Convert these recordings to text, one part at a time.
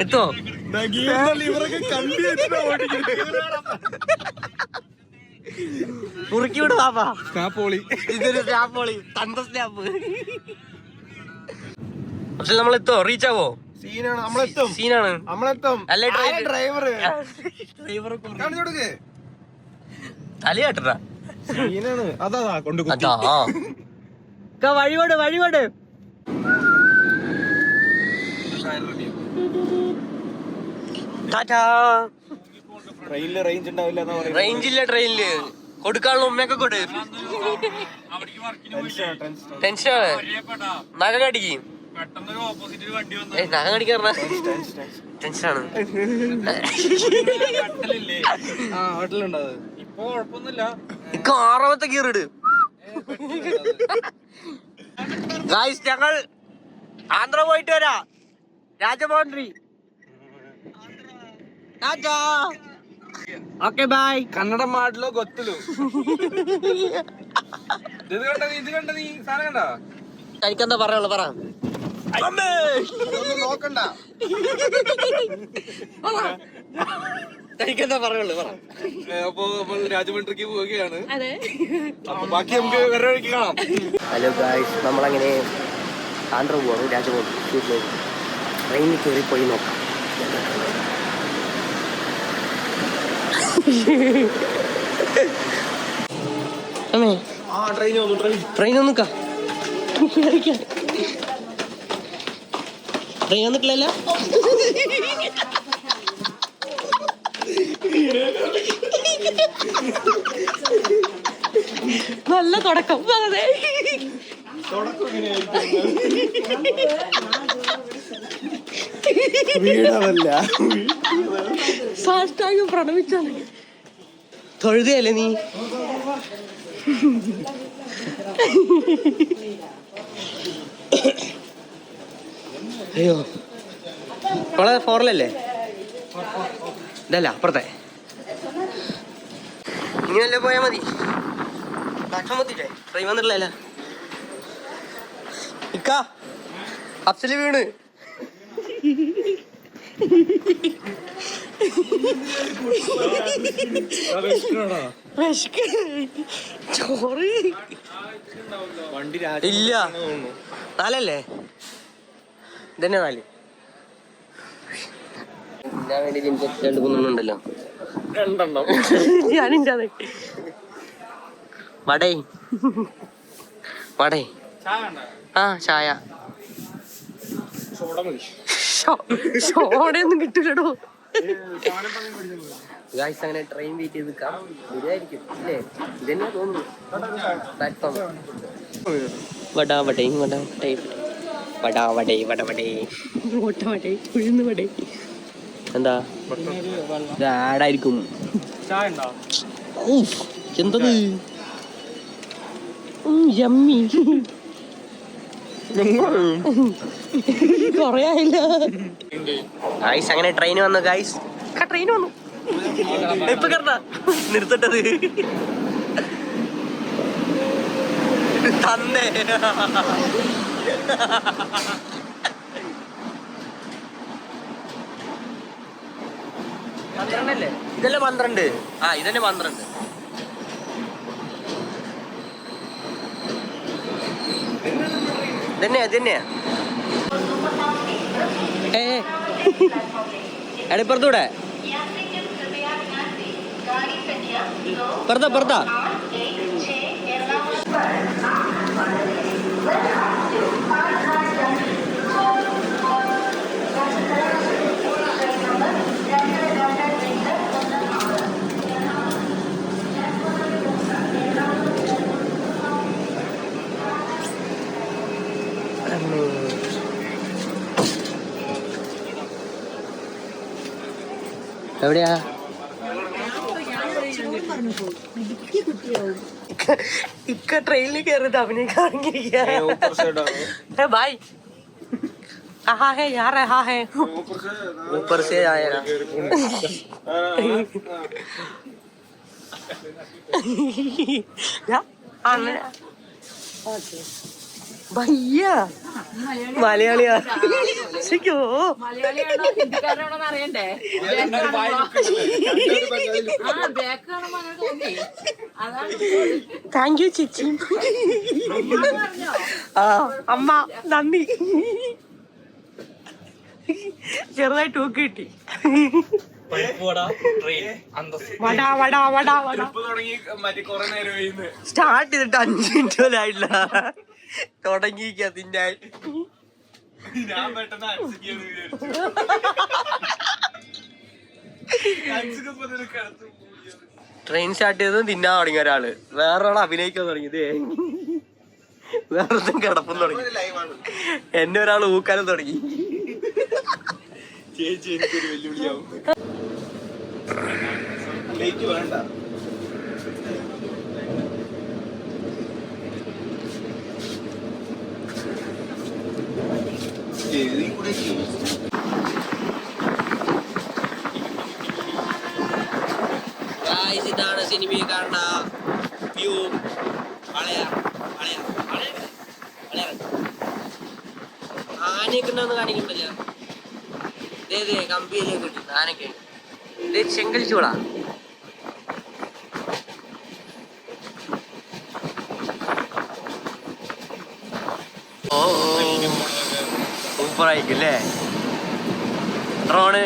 എത്തോ മുറുക്കി വിടും പാപ്പാ. ഇതൊരു സ്നാപ്പോളി തന്ത സ്നാപ്പ്. പക്ഷെ നമ്മളെത്തോ? റീച്ച് ആവോ? സീനാണ്. അല്ലേ ഡ്രൈവർ തലയാട്ടാ വഴിപാട് വഴിപാട്. റേഞ്ചില്ല ട്രെയിനില്. കൊടുക്കാനുള്ള ഉമ്മയൊക്കെ കൊടു. ടെൻഷനാണ്. നഖം കടിക്കും. നഖം കടിക്കാറ ടെൻഷനാണ്. ഇപ്പൊ 6ാമത്തെ ഗിയറിട്. ഗായ്സ് ഞങ്ങൾ ആന്ധ്ര പോയിട്ട് വരാ. രാജമോഹൻട്രി. Okay bye. కన్నడ మాటలో గొత్తులు എനിക്കെന്താ പറയാനുള്ളത് പറ. നോക്കണ്ട എനിക്കെന്താ പറയാനുള്ളത് പറ. അപ്പൊ നമ്മൾ രാജമന്ത്രിക്ക് പോവുകയാണ്. ബാക്കി നമുക്ക് വേറെ വഴിക്ക് കാണാം. ഹലോ ഗായ്സ്, നമ്മളങ്ങനെ ആന്ധ്ര പോവാണ്. രാജമന്ത്രി ട്രെയിനിൽ കയറി പോയി നോക്കാം. ട്രെയിൻ വന്നിക്കാ. ട്രെയിൻ വന്നിട്ടില്ല. നല്ല തുടക്കം. അതെ സാഷ്ടാംഗം പ്രണമിച്ചാണ്. തൊഴുതയല്ലേ നീ? അയ്യോ നമ്മളെ 4-ലല്ലേ? ഇതല്ല അപ്പുറത്തെ. ഇങ്ങനല്ലേ പോയാ മതി. മത്തിട്ടേ ട്രെയിൻ വന്നിട്ടില്ല. ഇക്ക അഫ്സല് വീണ്. ചോറ് ഇല്ല. 4-അല്ലേ? ഇതന്നെ 4. ഞാൻ വേണ്ടി 2-3 ഞാനിൻ്റെ വടേ വടേ. ആ ചായ സോഡയൊന്നും കിട്ടൂലടോ. ഗായ്സ് അങ്ങനെ ട്രെയിൻ വെയിറ്റ് ചെയ്ത് നിൽക്കാം. വരുമായിരിക്കും അല്ലേ? ഇതന്നെയാ തോന്നുന്നു പ്ലാറ്റ്ഫോം. വടാവടേ വടാവടേ വടാവടേ വടവടേ വടവടേ ഉഴുന്ന് വടേ. എന്താ ആടായിരിക്കും. എന്തത് യമ്മി. കൊറേ ആയില്ല. ഗായ്സ് അങ്ങനെ ട്രെയിൻ വന്നു. ഗായ്സ് ട്രെയിൻ വന്നു. ഇപ്പൊ കറ നിർത്തട്ടത് തന്നെ. 12-അല്ലേ? ഇതല്ലേ 12. ആ ഇതന്നെ 12. ഇതന്നെയാ എടപ്പുറത്തൂടെ പുറത്താ. എവിടെയാ? ഇക്ക ട്രെയിനിൽ കയറിയത് अभिनय भाई कहाँ है यार? रहा है ऊपर से आएगा. भैया മലയാളിയാ ശരിക്കോ? മലയാളിയാണോ ഹിന്ദിക്കാരനാണോന്ന് അറിയണ്ടേ? താങ്ക് യു ചേച്ചി. ആ അമ്മ നന്ദി. ചെറുതായിട്ട് ഊക്ക് കിട്ടി. സ്റ്റാർട്ട് ചെയ്തിട്ട് 5 മിനിറ്റ് പോലും ആയില്ല. തുടങ്ങിയിരിക്കാ തിന്നാൻ. ട്രെയിൻ സ്റ്റാർട്ട് ചെയ്തതും തിന്നാൻ തുടങ്ങിയ ഒരാള്, വേറൊരാൾ അഭിനയിക്കാൻ തുടങ്ങിയത്, വേറെ കിടപ്പും തുടങ്ങി, എന്നെ ഒരാൾ ഊക്കാനും തുടങ്ങി. ചേച്ചി എനിക്കൊരു വെല്ലുവിളിയാവും. വേണ്ട. ഇതാണ് സിനിമയെ കാണുന്ന വ്യൂ. ആനയൊക്കെ ഉണ്ടോന്ന് കാണിക്കണ്ടല്ലോ. ഇതേ കമ്പിയിലേക്ക് കിട്ടും ആനയൊക്കെ. ഇതേ ചെങ്കൽ ചൂടാ. ഓ സൂപ്പറായിരിക്കും അല്ലേ ഡ്രോണ്.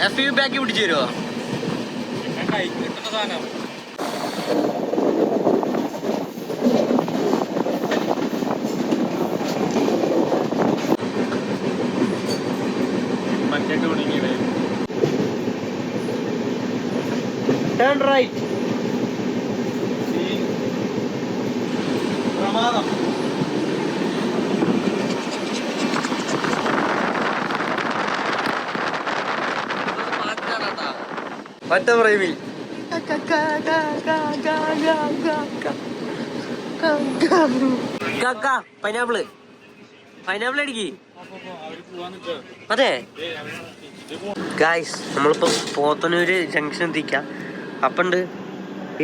FPV ബാക്കി പിടിച്ചു തരുമോ? Turn right. പ്രമാദം. മറ്റേ പ്രൈമിൽ പൈനാപ്പിള് അടിക്കി. അതെ ഗായ്സ്, നമ്മളിപ്പോ പോത്തനൂര് ജംഗ്ഷൻ എത്തിക്കാം. അപ്പണ്ട്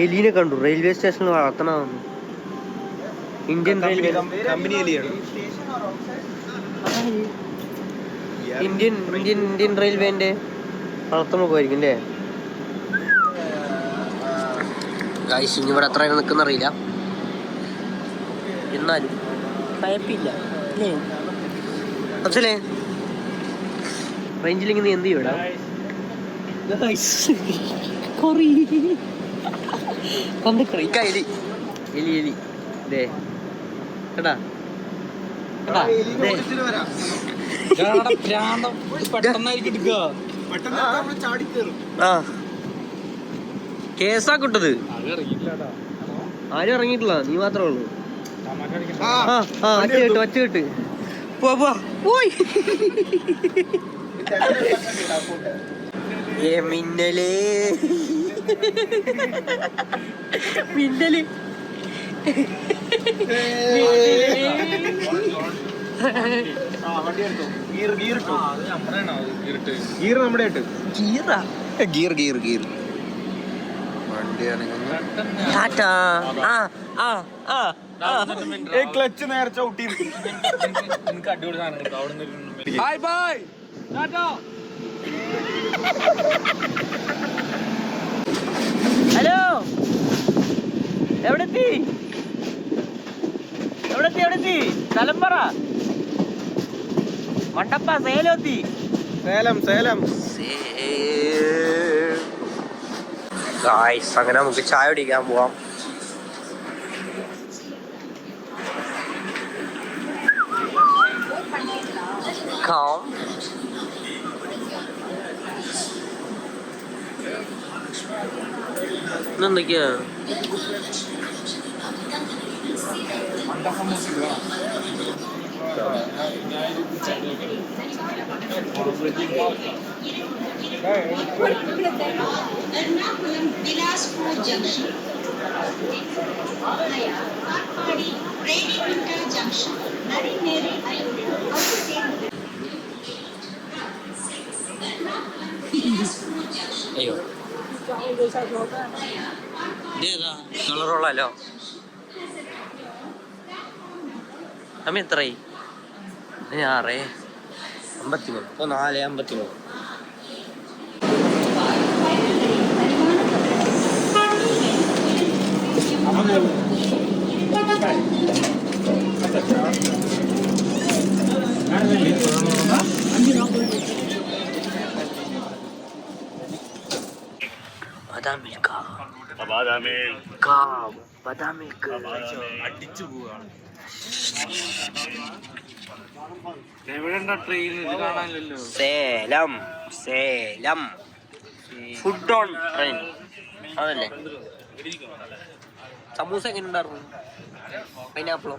എലീനെ കണ്ടു റെയിൽവേ സ്റ്റേഷനിൽ വളർത്തണമെന്ന്. ഇന്ത്യൻ റെയിൽവേ കമ്പനി എലിയാണ്. ഇന്ത്യൻ റെയിൽവേന്റെ വളർത്തുമ്പോയിരിക്കും അല്ലേ ഗായ്സ്? ഇനി ഇവിടെ എത്ര നിൽക്കുന്ന അറിയില്ല, എന്നാലും കുഴപ്പമില്ല അല്ലേ? അച്ഛല്ലേ റേഞ്ചിലിങ്ങനെ എന്ത് ചെയ്യൂടാ? എലി എലി എലി ദേ കേട്ടാ കേട്ടാ. ആ കേസാ കിട്ടത്. ആരും ഇറങ്ങിയിട്ടില്ല, നീ മാത്രമേ ഉള്ളൂ. ഒച്ച കിട്ട് പോയി. മിന്നല് മിന്നല് ക്ലച്ച് നേരെ ചവിട്ടി. ഹലോ, എവിടെത്തി? സ്ഥലം പറ. മണ്ടപ്പ സേലോത്തി. സേലം ഗായ്സ്, അങ്ങനെ നമുക്ക് ചായ കുടിക്കാൻ പോവാം. എന്തൊക്കെയാ അയ്യോ കളറുള്ളല്ലോ. അമ്മ എത്രയായി? 6:53. ഇപ്പോൾ 4:53. അടിച്ചു പോവാണ്. എവിടെ ട്രെയിൻ ഇത് കാണാനില്ലല്ലോ. സേലം ഫുഡ് ഓൺ ട്രെയിൻ അതല്ലേ? സമൂസ എങ്ങനെ ഉണ്ടായിരുന്നു? പൈനാപ്പിളോ?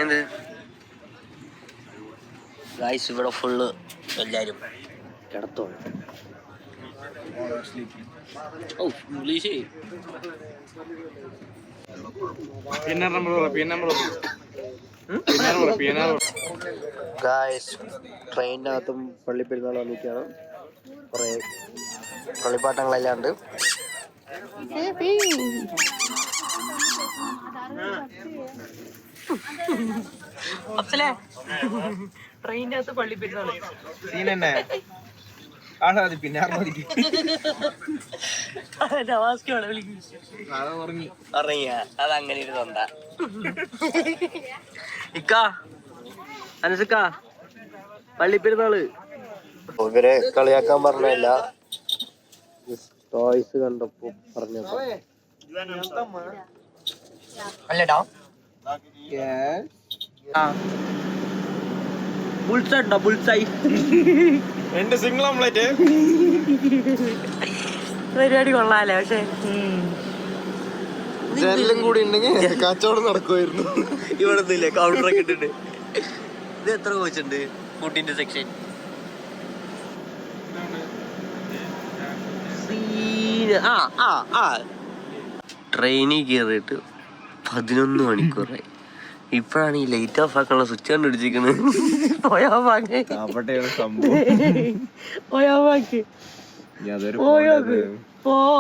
എന്ത് ഗായ്സ്, ഇവിടെ ഫുള്ള് എല്ലാരും കിടത്തോളൂ. ഓ ഇംഗ്ലീഷ് ഗായ്സ്, ട്രെയിനിനകത്തും പള്ളിപ്പെരുന്നാൾ വന്നിരിക്കുകയാണ്. കുറേ കളിപ്പാട്ടങ്ങളെല്ലാം ഉണ്ട്. ട്രെയിനിനകത്ത് പള്ളിപ്പെരുന്നാൾ സീനെന്നെ പിന്നെ അതങ്ങനെ ഇരുന്നുണ്ടാ ഇക്കാ അനസിക്കാ പള്ളിപ്പെരുന്നാള്. ഇവരെ കളിയാക്കാൻ പറഞ്ഞല്ല, ടോയ്സ് കണ്ടപ്പോ പറഞ്ഞപ്പോ അല്ലടാ. ബുൾസൈ ഉണ്ടോ? ബുൾസൈ എന്റെ സിംഗിൾ ഓംലെറ്റ് പരിപാടി കൊള്ളാല്ലേ? പക്ഷെ ജനലും കൂടി ഉണ്ടെങ്കിൽ കച്ചവടം നടക്കുമായിരുന്നു. ഇവിടെ ഒന്നുമില്ലേ? കൗണ്ടറൊക്കെ ഇട്ടിട്ട്. ഇത് എത്ര കോച്ചുണ്ട്? ഫുഡിന്റെ സെക്ഷൻ ട്രെയിനിൽ കയറിയിട്ട് 11 മണിക്കൂറായി. ഇപ്പഴാണ് ഈ ലൈറ്റ് ഓഫ് ആക്കാനുള്ള സ്വിച്ച് കണ്ടുപിടിച്ചിരിക്കുന്നത്.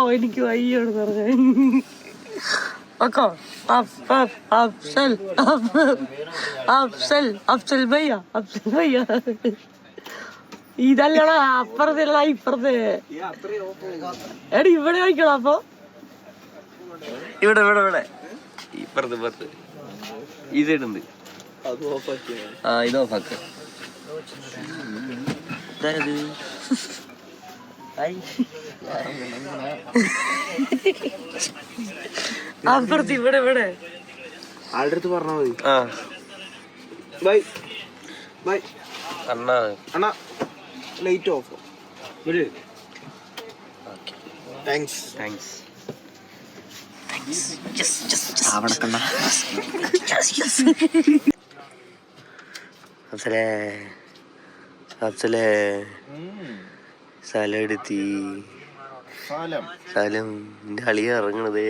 എനിക്ക് വയ്യാണ് പറഞ്ഞ ഇതല്ലടാ അപ്പുറത്തല്ല ഇപ്പുറത്തെ. എടി ഇവിടെ കഴിക്കണം. അപ്പൊ ഇവിടെ ഇവിടെ ഇവിടെ ഇപ്പുറത്ത് ഈസിയായിട്ടുണ്ട്. ആ ഇത് ഓഫാക്ക. അപ്പുറത്ത് ഇവിടെ ഇവിടെ ആളുടെ അടുത്ത് പറഞ്ഞാ മതി. ആ bye bye Anna Anna light of. Thanks thanks. സ്ഥലം എടുത്തി. സ്ഥലം എന്റെ അളിയ ഇറങ്ങണത്.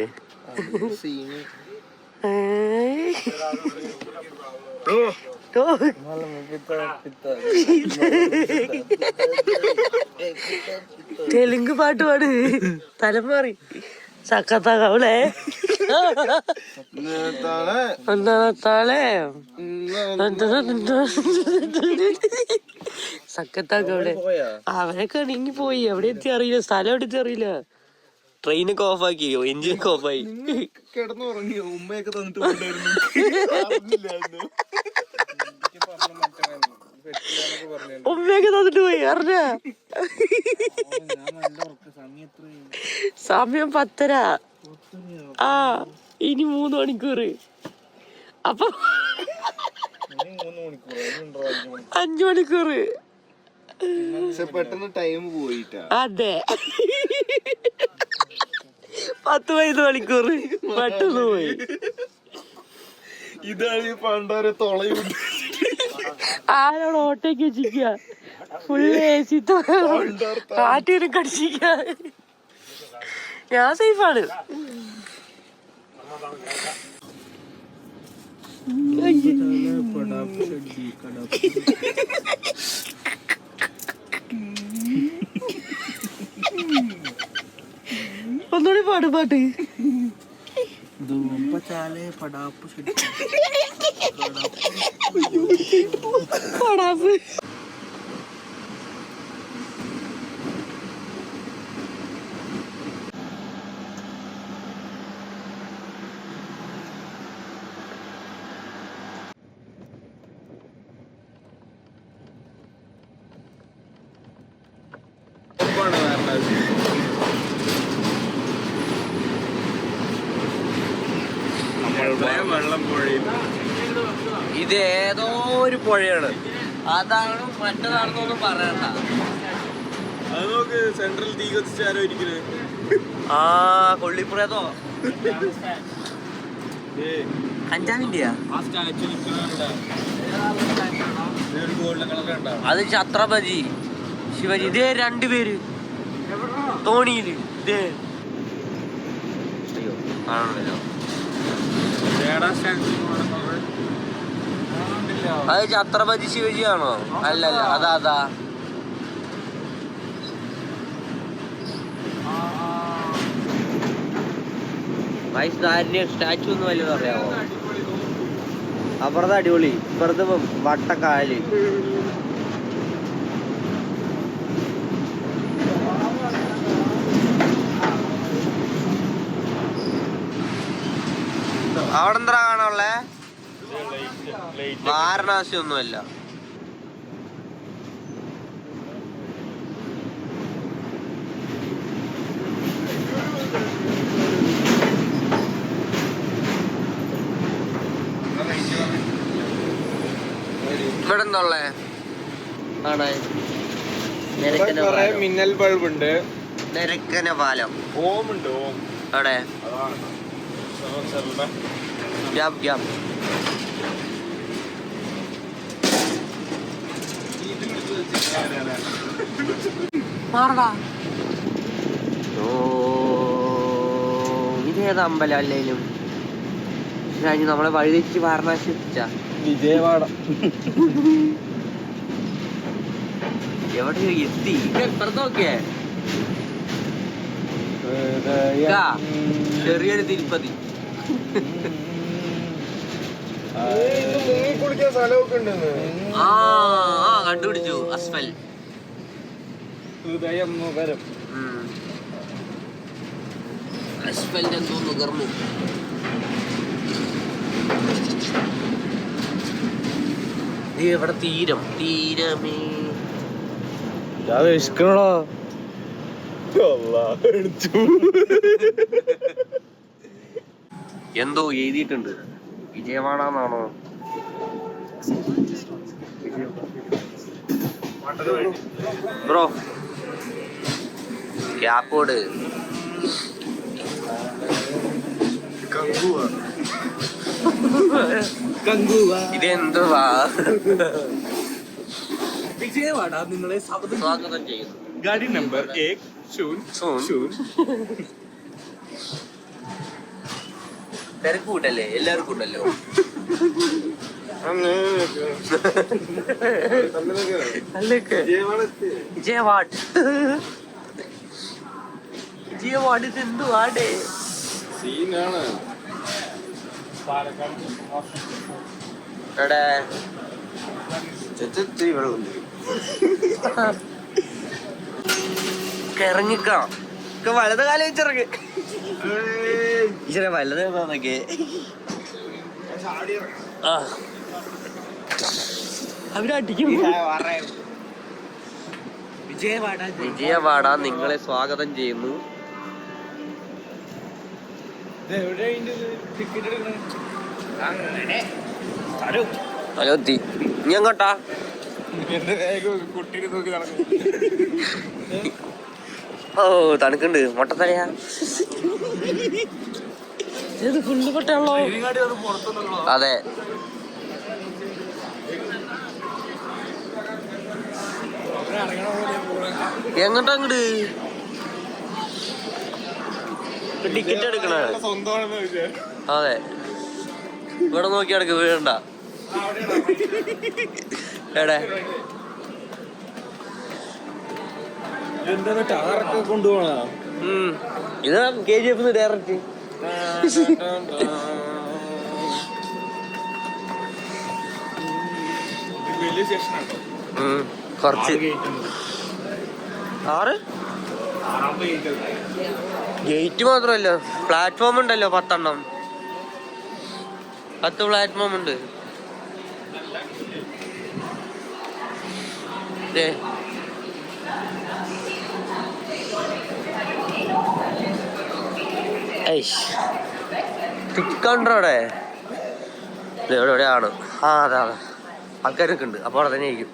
തെലുങ്ക് പാട്ട് പാട്. തലം മാറി സക്കത്താവളെ സക്കത്താക്കവിടെ. അവനൊക്കെ നീങ്ങി പോയി. എവിടെ എത്തി അറിയില്ല. സ്ഥലം എവിടെ എത്തി അറിയില്ല. ട്രെയിനൊക്കെ ഓഫാക്കിയോ? എഞ്ചിനൊക്കെ ഓഫായി. കിടന്നുറങ്ങിയോ? ഉമ്മയൊക്കെ തന്നിട്ട് ഉമ്മയൊക്കെ തന്നിട്ട് പോയി. അറിഞ്ഞ സമയം 10:30. ആ ഇനി 3 മണിക്കൂർ. അപ്പൊ 5 മണിക്കൂർ. പെട്ടെന്ന് ടൈം പോയിട്ടാ. അതെ 10-15 മണിക്കൂർ പെട്ടെന്ന് പോയി. ഇതാണ് പണ്ടൊരു തുളയും. ആരോട് ഓട്ടോക്ക് വെച്ചിരിക്ക. ഫുള്ള് AC കാറ്റിനും കടിച്ചിരിക്ക. ഞാൻ സേഫാണ്. ഒന്നുകൂടി പാട്ട് പാട്ട്. പടാപ്പ്. ഇത് ഏതോ ഒരു പുഴയാണ്. അതാണ് മറ്റേതാണെന്നൊന്നും പറയണ്ട. അത് നോക്ക്, സെൻട്രൽ തീ കത്തിച്ചാരോ ഇരിക്കുന്നത്. ആ കൊള്ളിപ്പുറത്തോ കഞ്ചാവിന്റെയാ? അത് ഛത്രപതി ശിവജി. ഇതേ രണ്ടുപേര് തോണിയില്. ഇതേ അയ്യോ ആണല്ലോ. അത് ഛത്രപതി ശിവജി ആണോ? അല്ലല്ല, അതാ സ്റ്റാച്ചു ഒന്നും വല്ലതും അറിയാമോ? അപ്പുറത്ത് അടിപൊളി, ഇപ്പുറത്ത് വട്ടക്കായല്. അവിടെ എന്താ കാണാനുള്ളേ? വാരണാസി ഒന്നുമല്ല. ഇവിടെ എന്താ ഉള്ളേ? മിന്നൽ ബൾബ് ഉണ്ട്. നെരക്കന പാലം. ഓം ഉണ്ട്. ഓം അവിടെ ഇതേത് അമ്പലം അല്ലേലും നമ്മളെ വഴിതെറ്റി വാരണാസി എത്തിച്ച വിജയവാഡ. എവിടെയോ എത്തി. ഇപ്പുറത്തൊക്കെ ചെറിയൊരു തിരുപ്പതി. കുളിക്കാൻ സ്ഥലമൊക്കെ ഉണ്ടെന്ന്. ആ കണ്ടുപിടിച്ചു. അസ്ഫൽ ഹൃദയം നുകരം. അസ്ഫലിന്റെ എന്തോ നുകർന്നു. ഇവിടെ തീരമേ വിശക്കണോ? എന്തോ എഴുതിയിട്ടുണ്ട്. വിജയവാഡാന്നാണോ? ബ്രോ ക്യാപ്പോട് ഇതെന്തുവാ? വിജയവാഡ നിങ്ങളെ സ്വാഗതം ചെയ്യുന്നു. ഗാഡി നമ്പർ 1 തിരക്ക് കൂട്ടല്ലേ? എല്ലാവർക്കും ഉണ്ടല്ലോ. വിജയവാഡ് എന്തുവാടേ? സീനാണ്. ഇറങ്ങിക്കാം. വലത് കാലം വെച്ചിറങ്ങ്. ഈശ്വര വലത് നോക്കേ. അവരടിക്കും. വിജയവാഡ നിങ്ങളെ സ്വാഗതം ചെയ്യുന്നു. ഹലോ തീ ഇനി എങ്ങോട്ടാ? കുട്ടിയെ നോക്കി നടക്കും. ഓ തണുക്കുണ്ട്. മൊട്ടത്തലയാ ഇത് ഫുള്ള് പൊട്ടാണല്ലോ. അതെ എങ്ങോട്ടാ അങ്ങട്? ടിക്കറ്റ് എടുക്കണേ? അതെ ഇവിടെ നോക്കി നടക്ക്, വീഴണ്ട. എടെ എന്താണ് ടാറൊക്കെ കൊണ്ടുപോണ? ഇത് KGF ഡയറക്റ്റ്. വലിയ സ്റ്റേഷനാണോ? കുറച്ച് 6 ഗേറ്റ് മാത്രമല്ല, പ്ലാറ്റ്ഫോം ഉണ്ടല്ലോ 10 പ്ലാറ്റ്ഫോം ഉണ്ട്. ടിക്കറ്റ് കൗണ്ടർ അവിടെ എവിടെയാണ്? അതെ ആൾക്കാരൊക്കെ ഉണ്ട്. അപ്പോൾ അവിടെ തന്നെ ആയിരിക്കും.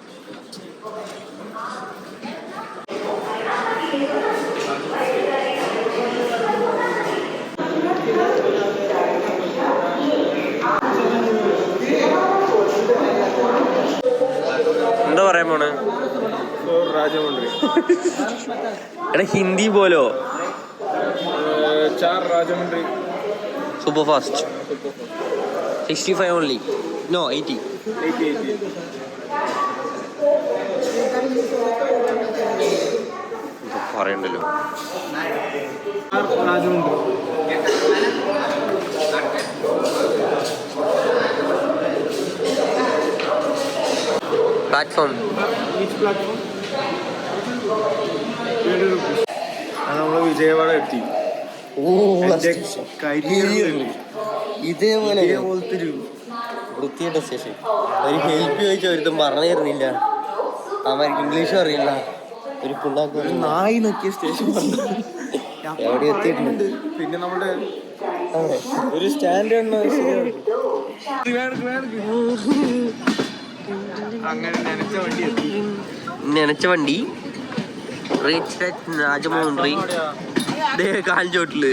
എന്താ പറയാൻ പോണ്? രാജമന്ത്രി എടാ ഹിന്ദി പോലോ. Rajahmundry super fast 65 only. No 80. പറയണ്ടല്ലോ. പ്ലാറ്റ്ഫോം നമ്മള് വിജയവാഡ എത്തി. ഇതേപോലെ വൃത്തിയുടെ സ്റ്റേഷൻ. ഒരു ഹെൽപ്പ് ചോദിച്ചാൽ ഒരുത്തും പറഞ്ഞു തരുന്നില്ല. അവർക്ക് ഇംഗ്ലീഷും അറിയില്ല. ഒരു പിള്ളേർക്ക് നായി നോക്കിയ സ്റ്റേഷൻ എവിടെ എത്തിയിട്ടുണ്ട്. പിന്നെ നമ്മുടെ ഒരു സ്റ്റാൻഡ് അങ്ങനെ നനച്ച വണ്ടി രാജമന്ത്രി കാലിച്ചോട്ടില്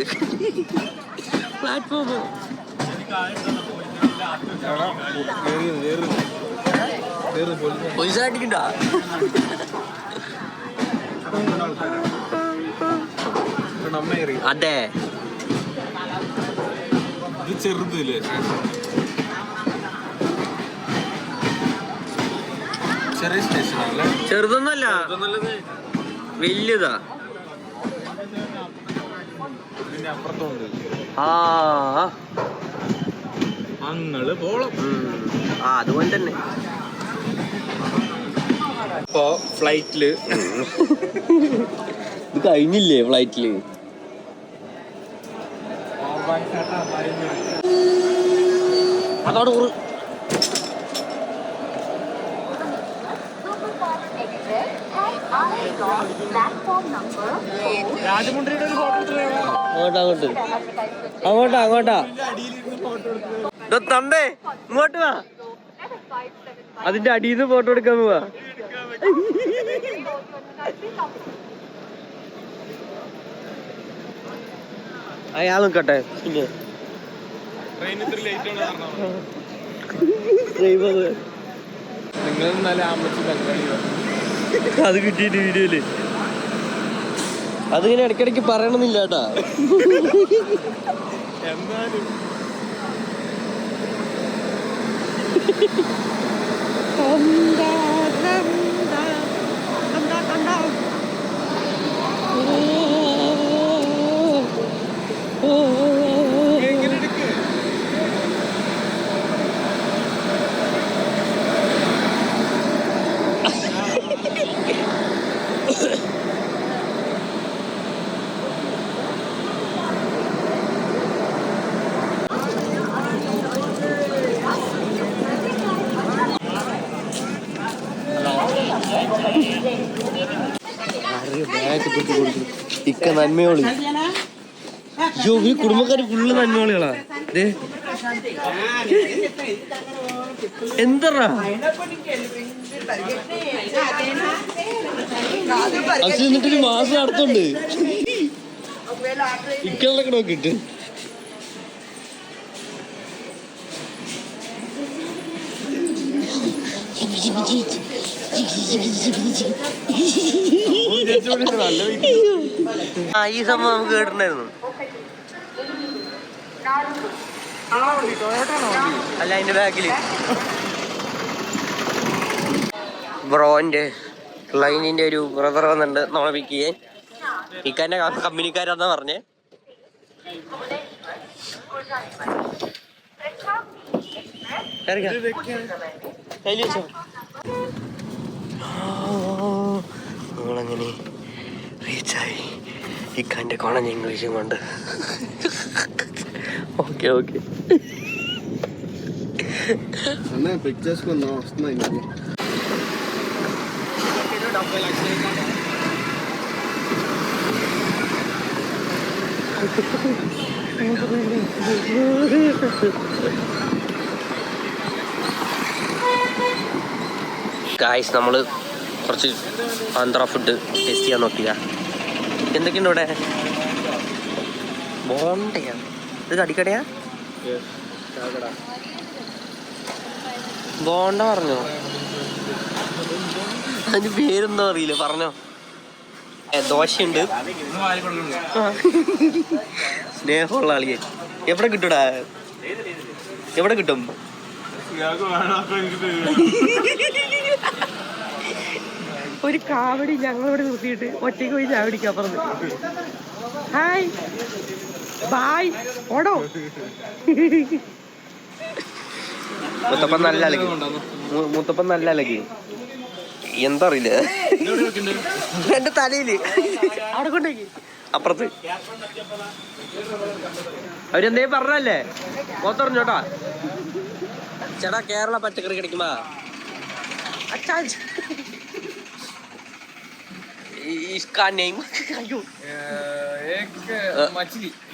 പ്ലാറ്റ്ഫോം. പോലീസായിട്ടില്ല. അതെ ചെറുതല്ലേ? ചെറിയ സ്റ്റേഷനല്ലേ? ചെറുതൊന്നല്ല, വലിയതാ. അപ്പുറത്തുണ്ട് അങ്ങള് പോളം. അതുപോലെ തന്നെ ഇപ്പൊ ഫ്ലൈറ്റില് ഇത് കഴിഞ്ഞില്ലേ? ഫ്ലൈറ്റില് അതോട് രാജമന്ത്രിയുടെ ഒരു അങ്ങോട്ടാ തണ്ടേ ഇങ്ങോട്ട് വാ. അതിന്റെ അടിയിൽ നിന്ന് ഫോട്ടോ എടുക്കാൻ പോവാ. അയാൾ നിൽക്കട്ടെ. പിന്നെ നിങ്ങൾ നല്ല ആമ്പച്ചി അത് കിട്ടിയിട്ട് വീഡിയോയില് അതിങ്ങനെ ഇടയ്ക്കിടയ്ക്ക് പറയണമെന്നില്ല കേട്ടാ. എന്നാലും ഇക്ക നന്മയോളി. ഈ കുടുംബക്കാര് ഫുള്ള് നന്മയോളികളാ. എന്താ അച്ഛൻ എന്നിട്ടൊരു മാസം നടത്തുണ്ട്. ഇക്കളൊക്കെ നോക്കിട്ട് ഈ സംഭവം നമുക്ക് കേട്ടിട്ടുണ്ടായിരുന്നു. അല്ല അതിന്റെ ബാക്കില് ബ്രോന്റെ ക്ലൈന്റിന്റെ ഒരു ബ്രദർ വന്നിട്ടുണ്ട് നമ്മളെ പിക്ക് ചെയ്യാൻ. ഇക്കാന്റെ കമ്പനിക്കാരാന്നാ പറഞ്ഞേ. നമ്മളങ്ങനെ റീച്ചായി ഇക്കാന്റെ കോണഞ്ഞ ഇംഗ്ലീഷും കൊണ്ട്. ఓకే ఓకే అన్న పిక్ చేసుకున్నా వస్తున్నా ఇంటికి. ഗായ്സ് നമ്മൾ കുറച്ച് ആന്ധ്ര ഫുഡ് ടേസ്റ്റ് ചെയ്യാൻ നോക്കിയ. എന്തൊക്കെയുണ്ട് ഇവിടെ? ബോണ്ടയാണ്. ഇത് കടിക്കടയാ? ബോണ്ട പറഞ്ഞോ? അതിന് പേരൊന്നും അറിയില്ല, പറഞ്ഞോ. ദോശയുണ്ട്. സ്നേഹമുള്ള ആളിയെ എവിടെ കിട്ടൂടാ? എവിടെ കിട്ടും? ഒരു കാവടി ഞങ്ങളിവിടെ നിർത്തിയിട്ട് ഒറ്റയ്ക്ക് പോയി ചാവടിക്കാൻ പറഞ്ഞു. ഹായ് ബായ് ഓടോ. മുത്തപ്പൻ നല്ല അലക്കി, മുത്തപ്പൻ നല്ല അലക്കി. എന്താ അറിയില്ല, എന്റെ തലയില് അവിടെ കൊണ്ടേക്ക് അപ്പുറത്ത്. അവരെന്തേ പറഞ്ഞല്ലേ? മൊത്തറിഞ്ഞോട്ടാ ചേട്ടാ. കേരള പച്ചക്കറി കിടക്കുമാ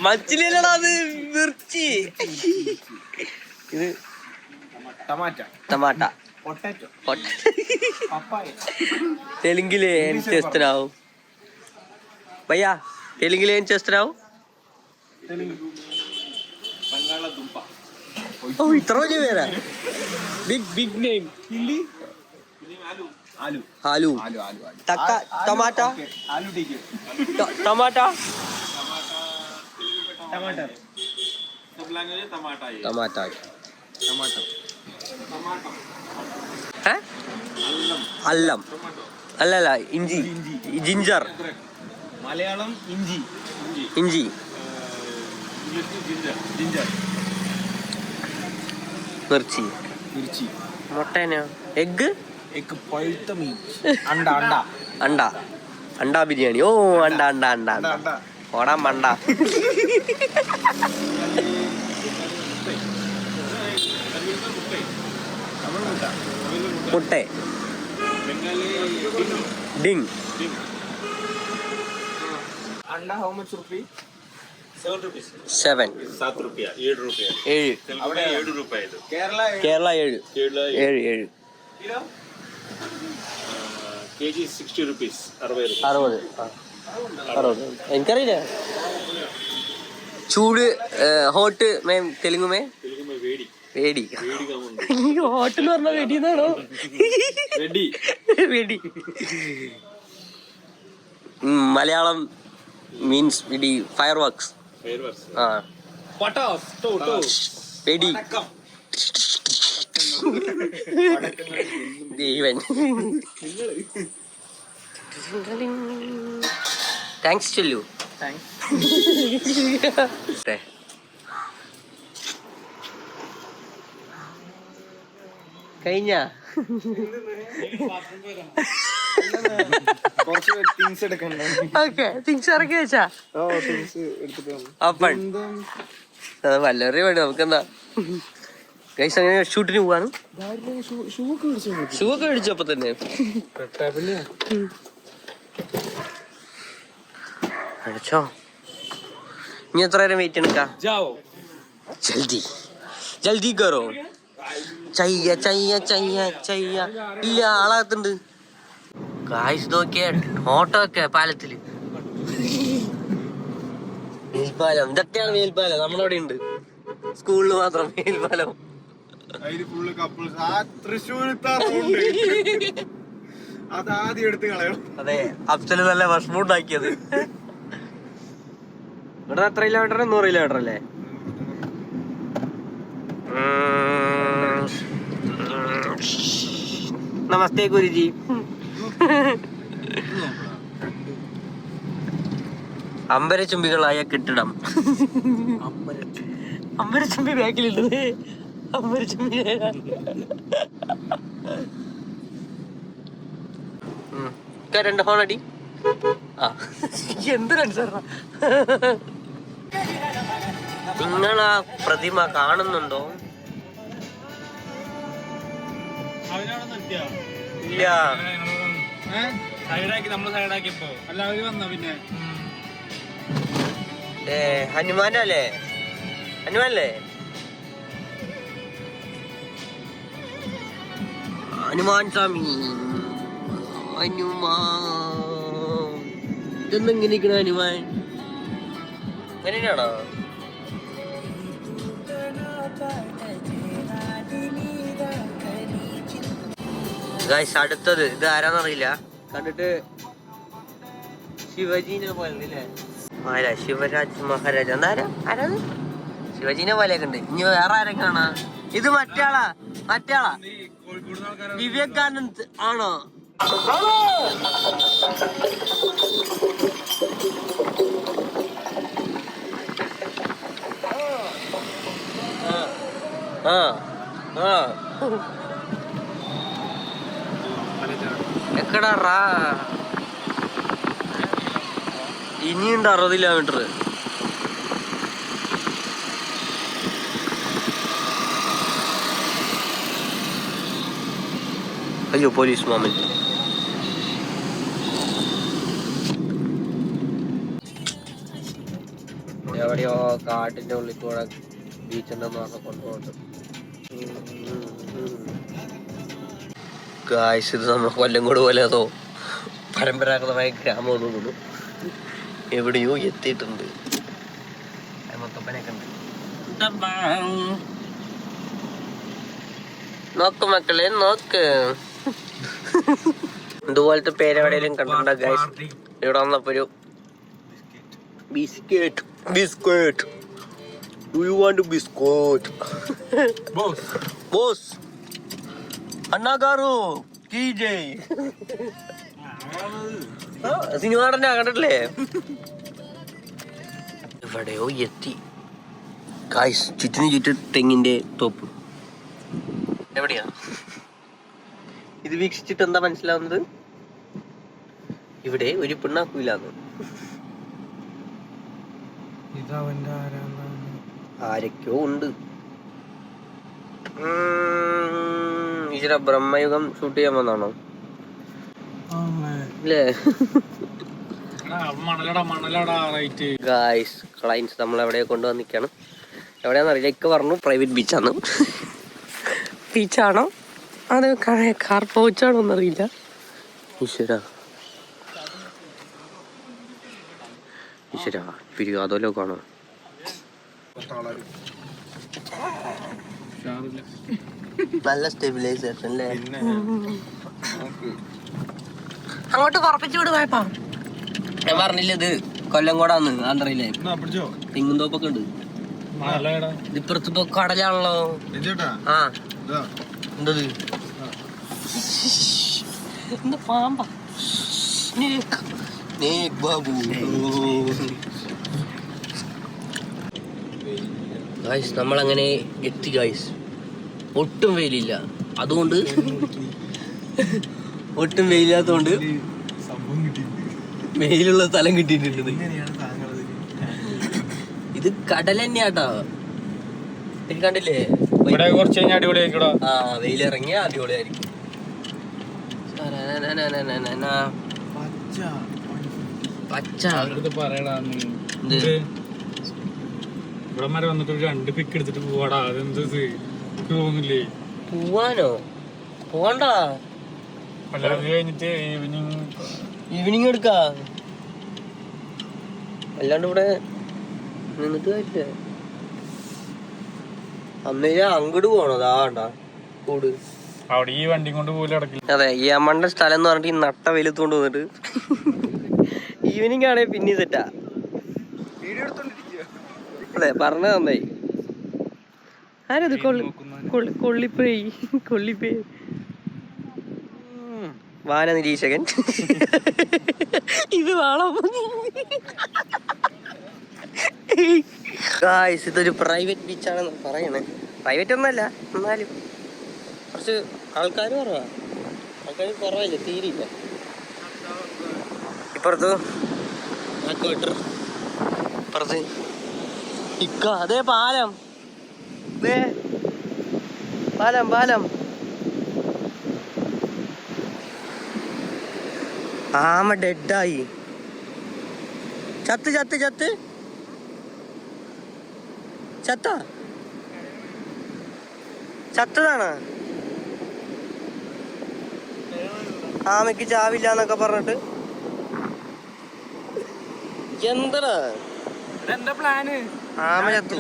മച്ചിലല്ലടാ, അത് മിർച്ചി. ഇത് టమాటా తెలుగులో ఏం చేస్తున్నావు భయ్యా? తెలుగులో ఏం చేస్తున్నావు? ఇతర వేరా బిగ్ బిగ్ నేమ్. ఆలు తక్క టమాటా టమాటా టమాటా అల్లం అల్లല്ല ఇంజి జింజర్. മലയാളം ഇഞ്ചി. ഇഞ്ചി മിർച്ചി മുട്ടേനോ? എഗ് പഴുത്ത മീൻ. അണ്ട അണ്ട അണ്ട അണ്ട ബിരിയാണി. ഓ അണ്ട അണ്ട അണ്ട അണ്ട ഓടാ മണ്ട. മുട്ടേ ഡിങ്. अंडा how much rupee? 7 7 rupiah 7 rupiah 7 അവിടെ 7 രൂപ. ഇത് കേരള 7 കിലോ kg 60 rupees 60. എനിക്കറിയില്ല. ചൂട് ഹോട്ട് മേം തെലുങ്ക് മേ വേടി വേടി. ഹോട്ട് എന്ന് പറഞ്ഞ വെടിന്നാണോ? വെടി. മലയാളം മീൻസ് വെടി. Fire works. ആ വെടി. ദൈവൻ. താങ്ക്സ് ചെല്ലു. കഴിഞ്ഞ കുറച്ച് തിങ്സ് എടുക്കണ്ട. ഓക്കെ തിങ്സ് ഇറക്കി വെച്ചാ അപ്പം വല്ലവരുടെ വേണ്ടി നമുക്കെന്താ ഗൈസ്. അങ്ങനെ ഷൂട്ടിന് പോവാണ്. ഷൂ ഒക്കെ മേടിച്ചു അപ്പൊ തന്നെ. അടിച്ചോ. ഇനി എത്ര നേരം വെയിറ്റ് എടുക്കാം? ജൽദി ജൽദി കയറോ. ചയ്യ ചയ്യ ചയ്യ ചയ്യ. ഇല്ല, ആളകത്തുണ്ട്. കായ്സ് നോക്കിയ ഓട്ടോ ഒക്കെ പാലത്തില്. മേൽപ്പാലം. ഇതൊക്കെയാണ് മേൽപ്പാലം. നമ്മളവിടെ ഉണ്ട്. സ്കൂളിൽ മാത്രം മേൽപ്പാലം. അതെ, അഫ്സല് നല്ല ഭക്ഷണം ഉണ്ടാക്കിയത്. ഇവിടെ എത്ര കിലോമീറ്റർ? 100 കിലോമീറ്റർ അല്ലേ? നമസ്തേ ഗുരുജി. അമ്പരച്ചുംബികളായ കെട്ടിടം. അമ്പരച്ചുംബി ബാക്കിലുള്ളത്. അമ്പരച്ചുംബി 2 ഹോണടി. ആ എന്തിനാണ് സാറാ? നിങ്ങൾ ആ പ്രതിമ കാണുന്നുണ്ടോ? ഇല്ല. ഹനുമാനല്ലേ? ഹനുമാനല്ലേ? ഹനുമാൻ സ്വാമി. ഹനുമാൻ ഇതെന്തെങ്ങനെ ഇരിക്കണ ഹനുമാൻ? അങ്ങനെയാണോ? അടുത്തത് ഇത് ആരാന്നറിയില്ല. കണ്ടിട്ട് ശിവജീനെ പോലെ ആരാ? ശിവരാജ് മഹാരാജ്. എന്താ ആരാത്? ശിവജീനെ പോലെയൊക്കെ ഉണ്ട്. ഇനി വേറെ ആരൊക്കെയാണ്? ഇത് മറ്റാളാ വിവേകാനന്ദ് ആണോ? എക്കടാ ഇനിയുണ്ട് 60 കിലോമീറ്റർ. അയ്യോ പോലീസ് മാമൻ. എവിടെയോ കാട്ടിന്റെ ഉള്ളിൽ കൂടെ ബീച്ചിന്റെ മാസം കൊണ്ടുപോകുന്നുണ്ട്. ഗായ്സ് ഇത് നമ്മുടെ കൊല്ലങ്കോട് പോലെ അതോ പരമ്പരാഗതമായ ഗ്രാമം തോന്നുന്നു. എവിടെയോ എത്തിയിട്ടുണ്ട്. മൊത്തപ്പനൊക്കെ ഉണ്ട്. നോക്ക് മക്കളെ നോക്ക്. ഇതുപോലത്തെ പേരെവിടെയും കണ്ടിട്ടുണ്ടോ ഗൈസ്? ഇവിടെ വന്നപ്പോ ഒരു biscuit. Do you want a biscuit? Boss. അണ്ണാകാറു TJ. സിനിമ നടന്നെ കണ്ടിട്ടില്ലേ? എവിടെയോ എത്തി ഗൈസ്. ചുറ്റിന് തെങ്ങിന്റെ തോപ്പ്. എവിടെയാ ഇത്? വീക്ഷിച്ചിട്ട് എന്താ മനസ്സിലാവുന്നത്? ഇവിടെ ഒരു പിണ്ണാക്കൂലാന്ന്. ആരൊക്കെയോ ഉണ്ട്. ഈശ്വര ബ്രഹ്മയുഗം ഷൂട്ട് ചെയ്യാൻ വന്നാണോ അല്ലേ? ഗായ്സ് ക്ലൈൻസ് നമ്മളെവിടെ കൊണ്ടുവന്നിക്കാണ്. എവിടെയാണെന്നറിയില്ല. ഇക്ക പറഞ്ഞു പ്രൈവറ്റ് ബീച്ചാണ്. ബീച്ചാണോ അത് കാർ പോച്ചാണോ എന്നറിയില്ല. ഈശ്വര പിരിയാതോലോ കാണോ? നല്ല സ്റ്റെബിലൈസേഷൻ അല്ലേ? അങ്ങോട്ട് പറപ്പിച്ചു വിട് വായ്പാ. ഞാൻ പറഞ്ഞില്ല ഇത് കൊല്ലംകോടാന്ന്. അതറിയില്ലേ? തെങ്ങും തോപ്പൊക്കെ ഉണ്ട്. ഇപ്പുറത്ത് കടലാണല്ലോ. ആ എന്തത്? എന്താ പാമ്പാ? ബാബു ഗായ്സ് നമ്മളങ്ങനെ എത്തി ഗായ്സ്. ഒട്ടും വെയിലില്ല. അതുകൊണ്ട് ഒട്ടും വെയിലാത്തോണ്ട് വെയിലുള്ള സ്ഥലം കിട്ടിയിട്ടുണ്ട്. ഇത് കടൽ തന്നെയാട്ടോ. കണ്ടില്ലേ? കുറച്ച് കഴിഞ്ഞാൽ അടിപൊളിയായിരിക്കും. ആ വെയിലിറങ്ങിയ അടിപൊളിയായിരിക്കും. പച്ച ഇവിടെ വന്നിട്ട് 2 പിക്ക് എടുത്തിട്ട് പോവാടാ. അതെന്ത് തോന്നില്ലേ? പോവാനോ? പോണ്ട. കഴിഞ്ഞിട്ട് ഈവനിങ് എടുക്കാ. അല്ലാണ്ട് ഇവിടെ നിന്നിട്ട് കാര്യമില്ല. അന്നേരം അങ്ങോട്ട് പോണോ? അതാണ്ട കൂട് അവിടെ ഈ വണ്ടി കൊണ്ട് പോലും അടക്കില്ല. അതെ ഈ അമ്മന്റെ സ്ഥലം എന്ന് പറഞ്ഞിട്ട് ഈ നട്ട വെയിലത്ത് കൊണ്ട് വന്നിട്ട് ഈവനിങ് ആണേ പിന്നെ സെറ്റാ. അതെ പറഞ്ഞ നന്നായി. ആരത്? കൊള്ളിപ്പേ വാന നിരീക്ഷകൻ. ഇത് വേണം. ഇതൊരു പ്രൈവറ്റ് ബീച്ചാണെന്ന് പറയണേ. പ്രൈവറ്റ് ഒന്നല്ല, എന്നാലും കുറച്ച് ആൾക്കാർ കുറവല്ലേ, തീരില്ല. ഇപ്പുറത്ത് ഇപ്പുറത്ത് അതേ പാലം, പാലം പാലം. ആമ ഡെഡായി, ചത്ത് ചത്ത് ചത്ത് ചത്ത ചത്തതാണ്. ആമയ്ക്ക് ചാവില്ല എന്നൊക്കെ പറഞ്ഞിട്ട് എന്താ എന്താ പ്ലാന്? ആമ ചത്തു.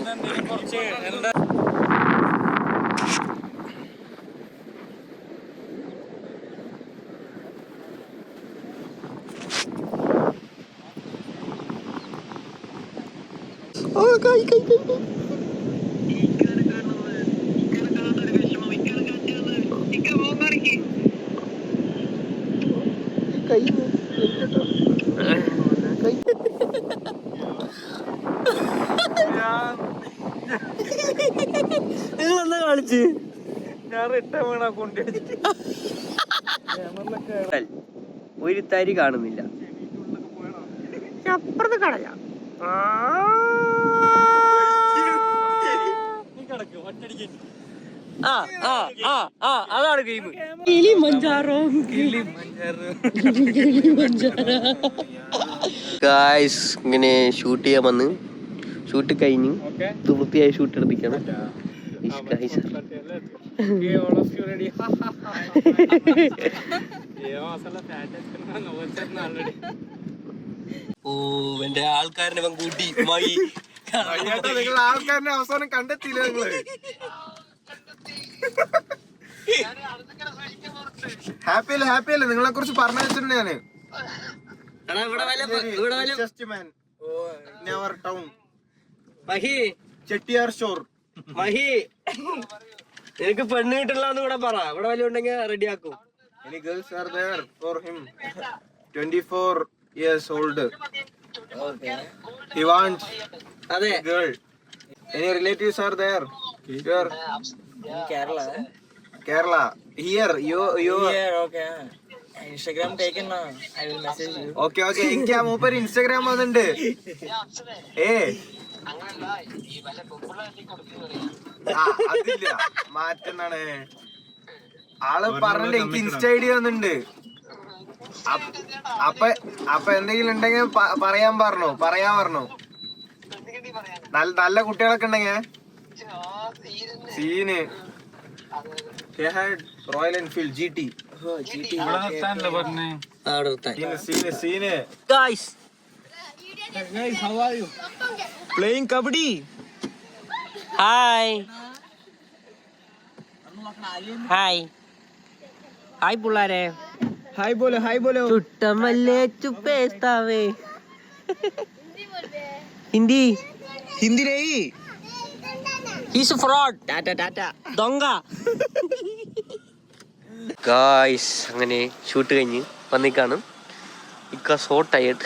നിങ്ങളെന്താ കാണിച്ച്? ഞാൻ റിട്ടേൺ വീണാ കൊണ്ട് ഒരു തരി കാണുന്നില്ല. അപ്പുറത്ത് കടല. അതാണ് ഗെയിം. ഗായ്സ് ഇങ്ങനെ ഷൂട്ട് ചെയ്യാൻ വന്ന് ഷൂട്ട് കഴിഞ്ഞ് വൃത്തിയായി ഷൂട്ട് എടുപ്പിക്കണം. ഓ എന്റെ ആൾക്കാരനെ കൂട്ടി ആൾക്കാരനെ അവസാനം കണ്ടെത്തിയില്ല നിങ്ങള്. ഹാപ്പിയല്ലേ നിങ്ങളെ കുറിച്ച് പറഞ്ഞു വെച്ചിട്ടുണ്ട് ഞാന്. ചെട്ടിയാർ സ്റ്റോർ. എനിക്ക് പെണ്ണ് കിട്ടില്ലാന്ന് കൂടെ പറ. ഇവിടെ വല്ല ഉണ്ടെങ്കിൽ റെഡിയാക്കും. Any girls are there for him? 24 years old. Okay. He wants a girl. Any relatives are there? Here. Kerala. Here. You. Here, okay. Instagram taken now. I will message you. Okay. എനിക്ക് ആ മൂപ്പര് Instagram വന്നിട്ടുണ്ട്. അതില്ല, മാറ്റുന്നാണ് ആള് പറഞ്ഞിട്ട് എനിക്ക് insta ID വന്നിട്ടുണ്ട്. അപ്പൊ എന്തെങ്കിലും ഉണ്ടെങ്കിൽ പറയാൻ പറഞ്ഞു. നല്ല കുട്ടികളൊക്കെ ഉണ്ടെങ്കിൽ scene royal Enfield GT. Scene Guys, how are you? playing kabaddi. Hi പിള്ളാരെ. हाय बोलो ചുട്ടമല്ലേ ചുപ്പേസ്താവേ. ഹിന്ദി नहीं. He's a fraud. ദൊങ്ക. ഗായ്സ് അങ്ങനെ ഷൂട്ട് കഴിഞ്ഞ് വന്നിക്കാണ്. ഇക്ക സോ ടയർഡ്.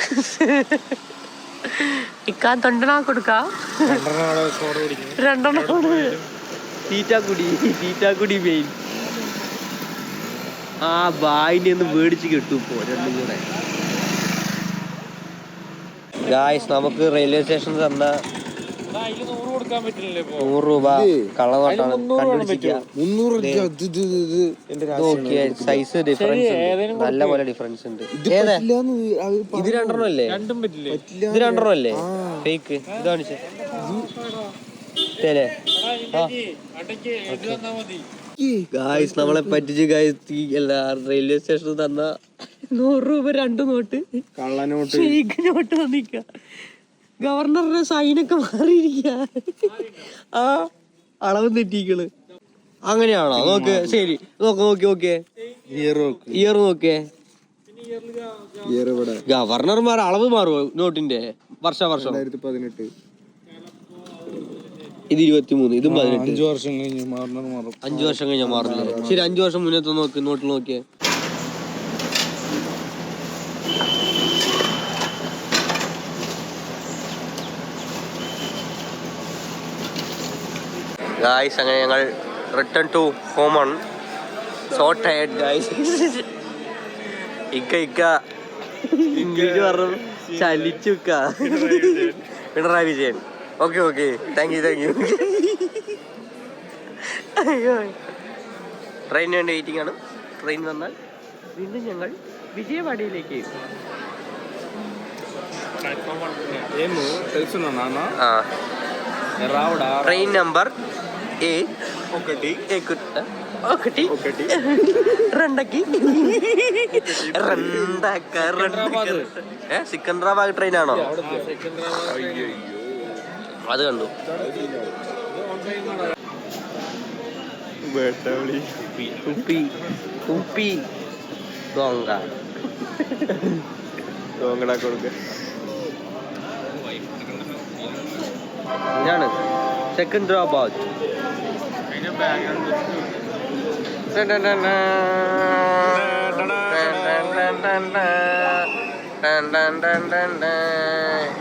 ഇക്ക തൊണ്ടനാ കൊടുക്ക. രണ്ടെണ്ണം തീറ്റാക്കുടി മെയിൻ. ആ ബായിനെ ഒന്ന് മേടിച്ച് കിട്ടും ഇപ്പോ രണ്ടും കൂടെ. ഗായ്സ് നമുക്ക് റെയിൽവേ സ്റ്റേഷനിൽ തന്ന 100 രൂപ കള്ളനോട്ടാണ്. സൈസ് ഡിഫറൻസ് നല്ല പോലെ ഡിഫറൻസ് ഉണ്ട്. ഇത് രണ്ടെണ്ണം അല്ലേ ഫേക്ക്? ഇത് കാണിച്ചേ ഗായ്സ് നമ്മളെ പറ്റിച്ച്. ഗായ്സ് റെയിൽവേ സ്റ്റേഷനിൽ തന്ന 100 രൂപ 2 നോട്ട് കള്ളനോട്ട് നോട്ട് വന്നിക്ക. ഗവർണറുടെ സൈനൊക്കെ മാറിയിരിക്ക. ആ അളവ് തെറ്റിക്കള്. അങ്ങനെയാണോ? നോക്ക് ശരി, നോക്കിയേ ഇയർ നോക്കിയേ. ഗവർണർമാർ അളവ് മാറുമോ നോട്ടിന്റെ? വർഷം 2018. ഇത് 23, ഇതും 18. 5 വർഷം കഴിഞ്ഞ് മാറുന്നത്. 5 വർഷം കഴിഞ്ഞാൽ മാറുന്നില്ല. ശരി, 5 വർഷം മുന്നത്തെ നോക്ക് നോട്ടിൽ നോക്കിയേ. ഗായ്സ് അങ്ങനെ ഞങ്ങൾ റിട്ടേൺ ടു ഹോം ആണ്. So tired guys. ഇക്ക ഇംഗ്ലീഷ് പറഞ്ഞു ചലിച്ചു Pinarayi Vijayan. Okay thank you അയ്യോ ട്രെയിനിന് വേണ്ടി വെയിറ്റിംഗ് ആണ്. ട്രെയിൻ വന്നാൽ വീണ്ടും ഞങ്ങൾ വിജയവാഡയിലേക്ക്. ట్రైన్ నంబర్ സിക്കന്ദരാബാദ് ട്രെയിൻ ആണോ? അത് കണ്ടു. ഉപ്പി ഇതാണ് Secunderabad.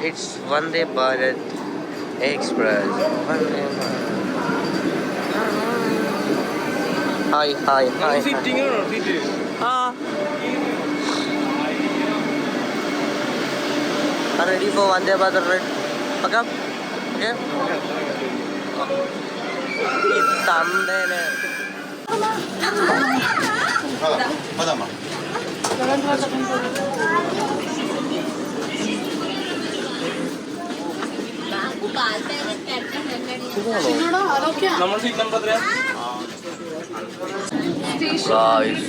It's Vande Bharat express. Hi ready for Vande Bharat ride? Okay? തന്തേനെ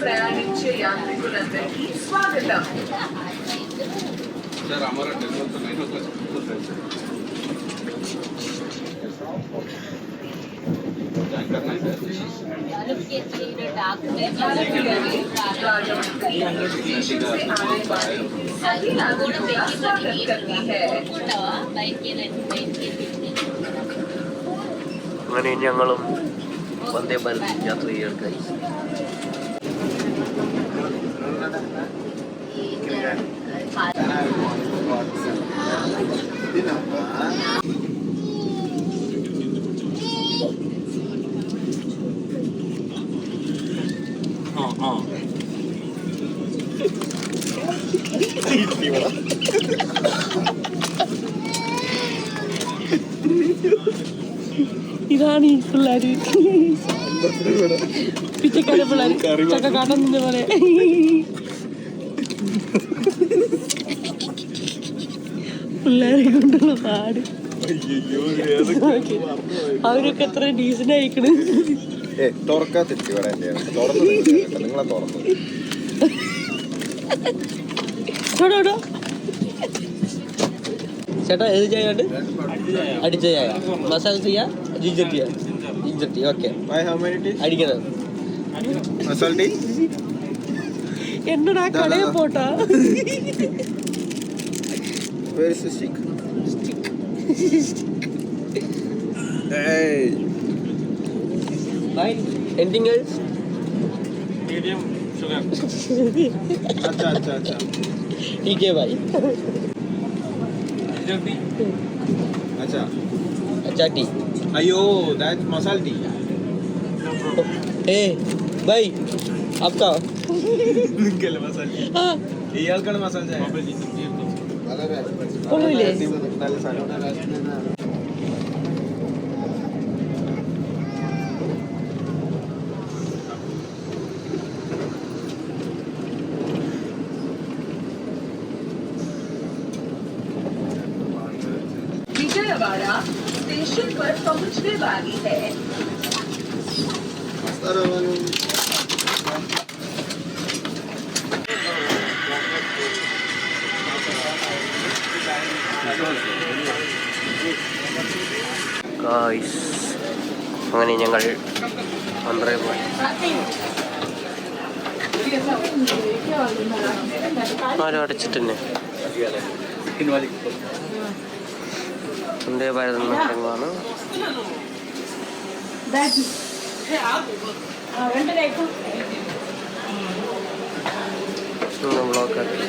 ప్రయాణించే యాత్రికులందరికీ స్వాగతం. അങ്ങനെ ഞങ്ങളും വന്ദേ ഭാരത് യാത്ര ചെയ്യൽക്കായി. ഇതാണ് ഈ പിള്ളേര് പിച്ചക്കാര പിള്ളേര് ചക്കക്കാട്ടം നിന്ന പോലെ. പിള്ളേരെ കൊണ്ടുള്ള പാട്. അവരൊക്കെ എത്ര ഡീസന്റ് ആയിക്കണ്. ചേട്ടാ ഏത് ചായ ഉണ്ട്? അടിച്ച ചായ, മസാല ചായ, ginger tea. Ginger tea okay. അടിക്കണം. എന്നടാ കടയിൽ പോട്ടാ. Anything else? Medium sugar. अच्छा. ठीक है भाई. अच्छा टी. अयो दैट मसाला टी. ए भाई आपका निकल मसाला. ये आलकड़ मसाला है. കൊള്ളില്ലേ? നല്ല സാധനം. विजयवाड़ा स्टेशन पर पहुंचने वाली है. ഗായ്സ് അങ്ങനെ ഞങ്ങൾ ആന്ധ്രയിൽ പോയി. ആരും അടച്ചിട്ട് വന്ദേ ഭാരത് ഇറങ്ങുവാണ്. ബ്ലോക്കാക്കി.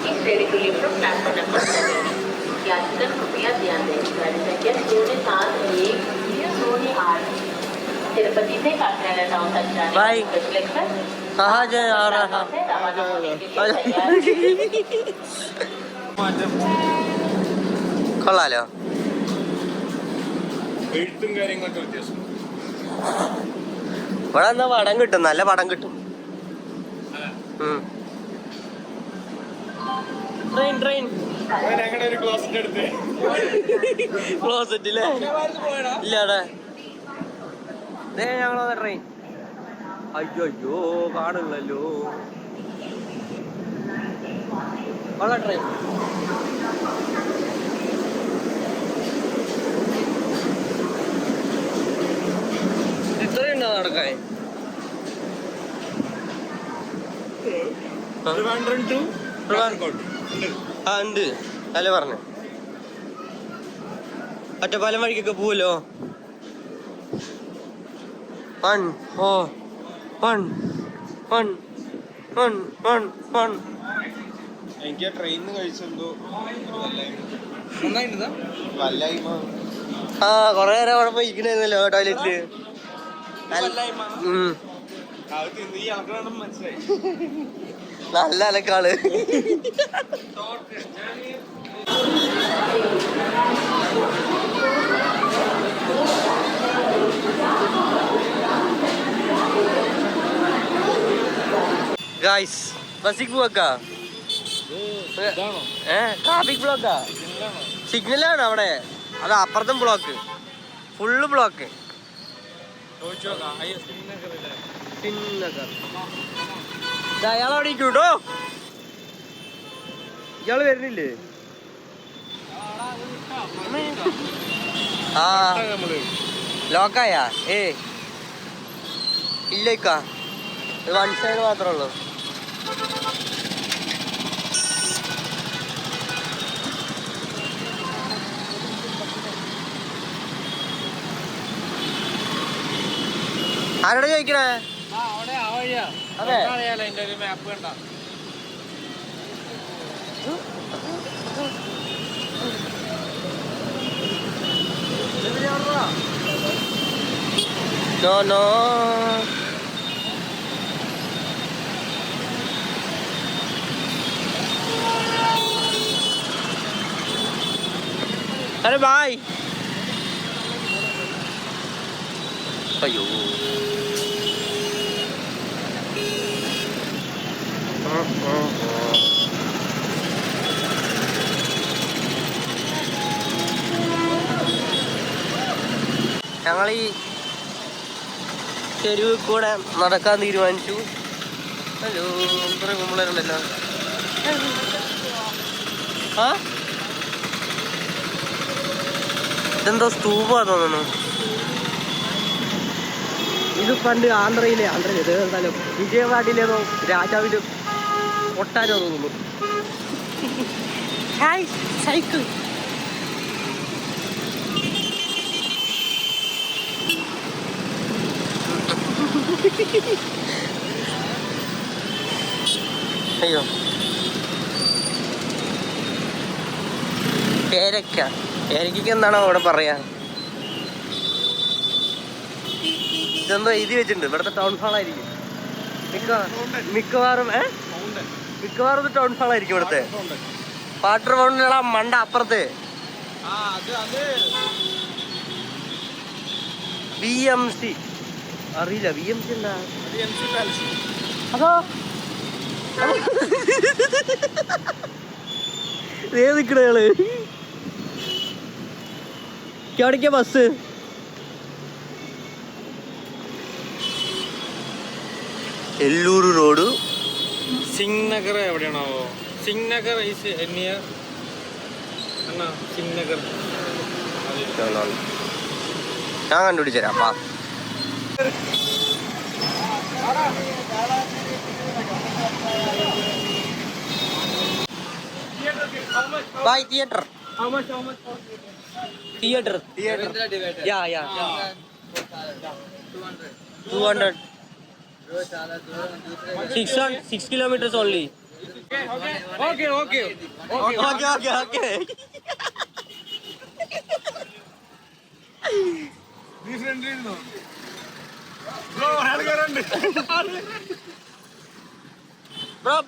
इस ट्रेन के लिए प्लेटफॉर्म नंबर 7 यात्रिगण कृपया ध्यान दें। गाड़ी संख्या 07 तिरुपति से काकनाडा टाउन तक जाने बाय। वाली स्पेशल एक्सप्रेस कहाँ जा रहा है? से रवाना होने के लिए तैयार है। കൊള്ളാലോ. എഴുത്തും കാര്യങ്ങളൊക്കെ വ്യത്യാസം. ഇവിടെ എന്താ പടം കിട്ടും, നല്ല പടം കിട്ടും. ട്രെയിൻ ട്രെയിൻ ഞങ്ങളുടെ ഒരു ക്ലോസിന്റെ അടുത്ത് ക്ലോസറ്റില്ലേ ഇല്ലാടെ ഞങ്ങളെ ട്രെയിൻ. അയ്യോ അയ്യോ കാണില്ലല്ലോ. ഉള്ള ട്രെയിൻ ഇത്രയുണ്ടോ നടക്കാൻ? ട്രിവാൻഡ്രം ടു കാസർഗോഡ് ആ ഉണ്ട് അല്ലേ പറഞ്ഞു. ഒറ്റപ്പാലം വഴിക്കൊക്കെ പോവല്ലോ. One O one one one one one. എനിക്ക് ആ ട്രെയിനിൽ കഴിച്ചെന്തോ വല്ലായ്മ. ആ കൊറേ നേരം അവിടെ പോയി ഇരിക്കണല്ലോ ടോയ്ലറ്റില്. ഈ ആൾക്കാരാണ് മനസ്സിലായി. നല്ല അലക്കാള്. ഗായ്സ് ബസ്സിക്ക് പോക്കാ. ട്രാഫിക് ബ്ലോക്കാ. സിഗ്നലാണ് അവിടെ. അത് അപ്പുറത്തും ബ്ലോക്ക്, ഫുള്ള് ബ്ലോക്ക്. അയാളവിടെ ഇരിക്കൂട്ടോ. ഇയാള് വരുന്നില്ലേ? ആ ലോക്കായാ? ഇല്ലേക്കാ, വൺ സൈഡ് മാത്രമേ ഉള്ളൂ. ആരോട് ചോദിക്കണേ? അതെ നോ നോ. अरे भाई अयो ഞങ്ങൾ ഈ തെരുവ് കൂടെ നടക്കാൻ തീരുമാനിച്ചു. ഹലോ കുറെ കുമ്പളരുണ്ടല്ലോ. ആ ഇതെന്തോ സ്തൂപാ തോന്നുന്നു. ഇത് പണ്ട് ആന്ധ്രയിലെ എന്തായാലും വിജയവാഡിലേതോ രാജാവിന്റെ ഒട്ടാരോ തോന്നുന്നു. സൈക്കിൾ അയ്യോ പേരയ്ക്ക് എന്താണോ അവിടെ പറയാ? ഇതെന്തോ എഴുതി വെച്ചിട്ടുണ്ട്. ഇവിടുത്തെ ടൗൺ ഹാൾ ആയിരിക്കും മിക്കവാറും. മിക്കവാറും ഇത് ടൗൺ ഹാൾ ആയിരിക്കും ഇവിടുത്തെ. വാട്ടർ ഫൗണ്ടനുള്ള മണ്ട അപ്പുറത്ത് VMC അറിയില്ല. VMC എന്താ? അതോ നിക്കണയാള് എവിടേക്കാ ബസ്? എല്ലൂർ റോഡ് സിംഗ് നഗർ എവിടെയാണാവോ? സിംഗ് നഗർ നിയർ സിംഗ് നഗർ. ഞാൻ കണ്ടുപിടിച്ചരാം. Bye theater. How much? Theater. Yeah. 200. 6 kilometers only. Okay. Okay.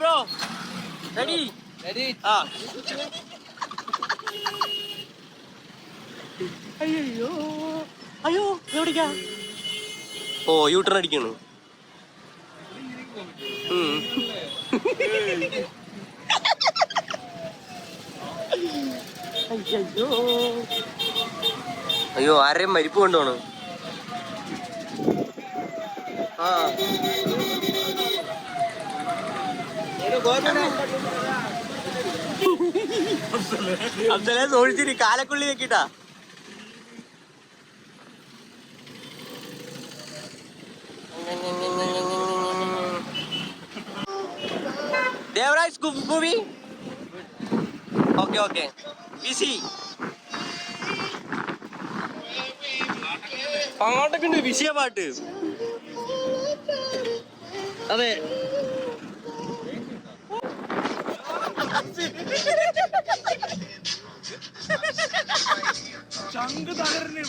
Bro. Ready? അയ്യോ എവിടേക്കാ? ഓ യൂട്ടർ അടിക്കണു. അയ്യോ ആരെയും മരിപ്പ് കൊണ്ടുപോണു. Abdulla സോഴിച്ചിരി കാലക്കുള്ളി വെക്കിട്ടാ. Devrais good movie. Okay. Busy. അങ്ങോട്ടൊക്കെ ഉണ്ട് വിഷയ പാട്ട്. അതെ ചങ്ക് തകർന്നു.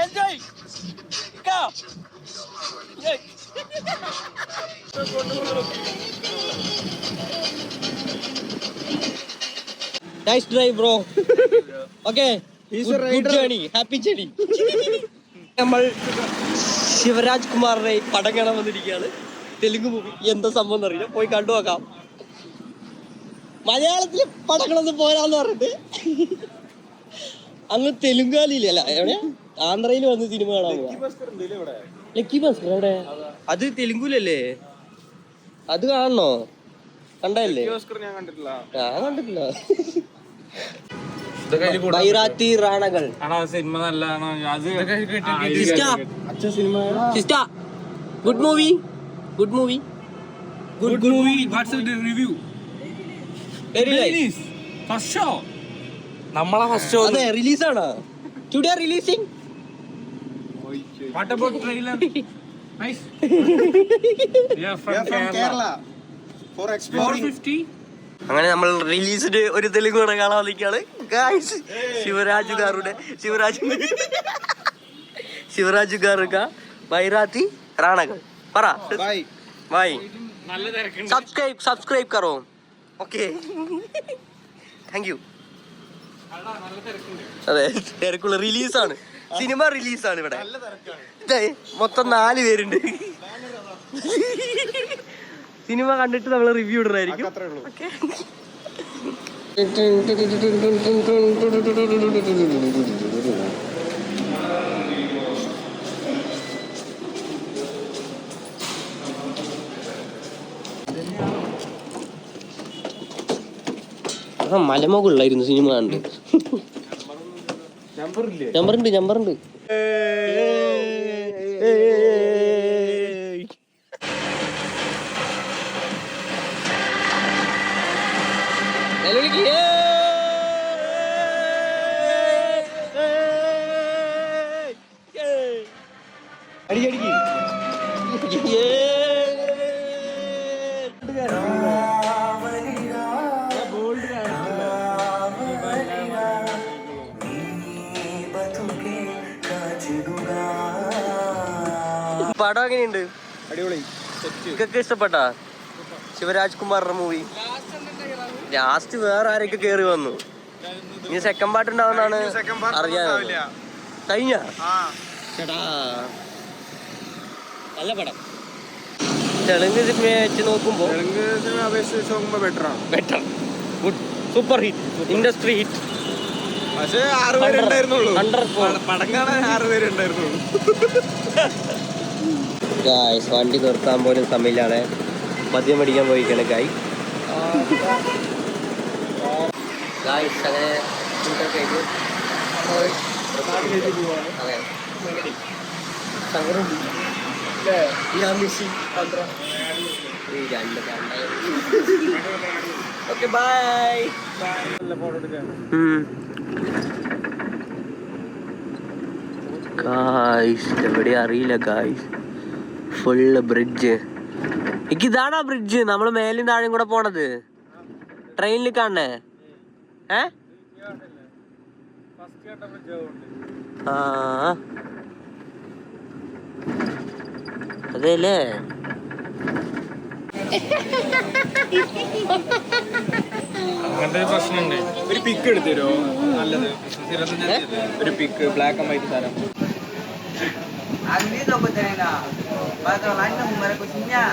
enjoy. Go. Nice drive, bro. Okay. Good journey. Happy journey. നമ്മൾ ശിവരാജ് കുമാറിനെ പടം കാണാൻ വന്നിരിക്കുകയാണ്. തെലുങ്ക് മൂവി. എന്താ സംഭവം എന്നറിയില്ല, പോയി കണ്ടു നോക്കാം. മലയാളത്തില് പടങ്ങളൊന്നും പോരാന്ന് പറഞ്ഞിട്ട് അങ്ങ് തെലുങ്കാലില്ല, എവിടെയാ ആന്ധ്രയിൽ വന്ന് സിനിമ കാണാൻ പോവാ. ലക്കി ഭാസ്കർ എവിടെ? അത് തെലുങ്കുലല്ലേ? അത് കാണണോ? കണ്ടല്ലേ? ഞാൻ കണ്ടിട്ടില്ല. ബൈറാത്തി റാണകൾ സിനിമ നല്ലതാണോ? Good movie. Watts the review? Very nice. First show നമ്മളെ ഫസ്റ്റ് ഷോ. അതെ, റിലീസ് ആണ്. Today releasing. What about trailer? Nice. from Kerala for exploring. 450. അങ്ങനെ നമ്മൾ റിലീസിന് ഒരു തെലുങ്ക് പടം കാണാൻ നിൽക്കുകയാണ് ഗായ്സ്. ശിവരാജ് ഗാറുക ബൈറാത്തി റാണകൾ. പറ ബൈ. നല്ല തിരക്കുണ്ട്. സബ്സ്ക്രൈബ് കറോ. Okay, thank you. നല്ല തിരക്കുണ്ട്. അതെ, തിരക്കുള്ള റിലീസാണ്. സിനിമ റിലീസാണ് ഇവിടെ. മൊത്തം 4 പേരുണ്ട്. സിനിമ കണ്ടിട്ട് നമ്മൾ റിവ്യൂ ഇടുന്നതായിരിക്കും. മലമുകളിലായിരുന്നു സിനിമ കണ്ട്. നമ്പറുണ്ട്. പടം എങ്ങനെയുണ്ട്? അടിപൊളി. ഇതൊക്കെ ഇഷ്ടപ്പെട്ടാ? ശിവരാജ് കുമാറിന്റെ മൂവി ലാസ്റ്റ് വേറെ ആരൊക്കെ കേറി വന്നു. ഇനി സെക്കൻഡ് പാർട്ട് ഉണ്ടാവുന്നതാണ് അറിയാതെ. കഴിഞ്ഞ ചേട്ടാ നല്ല പടം. തെലുങ്ക് സിനിമയെ വെച്ച് നോക്കുമ്പോ better. Good, super hit, industry hit. പക്ഷേ 6 പേരുണ്ടായിരുന്നുള്ളൂ. പടം കാണാൻ 6 പേരുണ്ടായിരുന്നുള്ളൂ. വണ്ടി നിർത്താൻ പോലും സമയമില്ലാണ്. മദ്യം മേടിക്കാൻ പോയിക്കാണ് ഗായ്സ്. അങ്ങനെ ഓക്കെ ബൈ. എവിടെ അറിയില്ല ഗായ്സ്. Full bridge. ഇതാണോ ബ്രിഡ്ജ് നമ്മള് മേലും താഴെയും കൂടെ പോണത് ട്രെയിനിൽ കാണണേ? അതെല്ലേ. അങ്ങനത്തെ പ്രശ്നമുണ്ട്. ഒരു പിക്ക് എടുത്തരുമോ? നല്ലത് ഒരു പിക്ക് ബ്ലാക്ക് ആൻഡ് വൈറ്റ് സാധനം. Andito ko tayo na. Bago lang na, humara ko siya.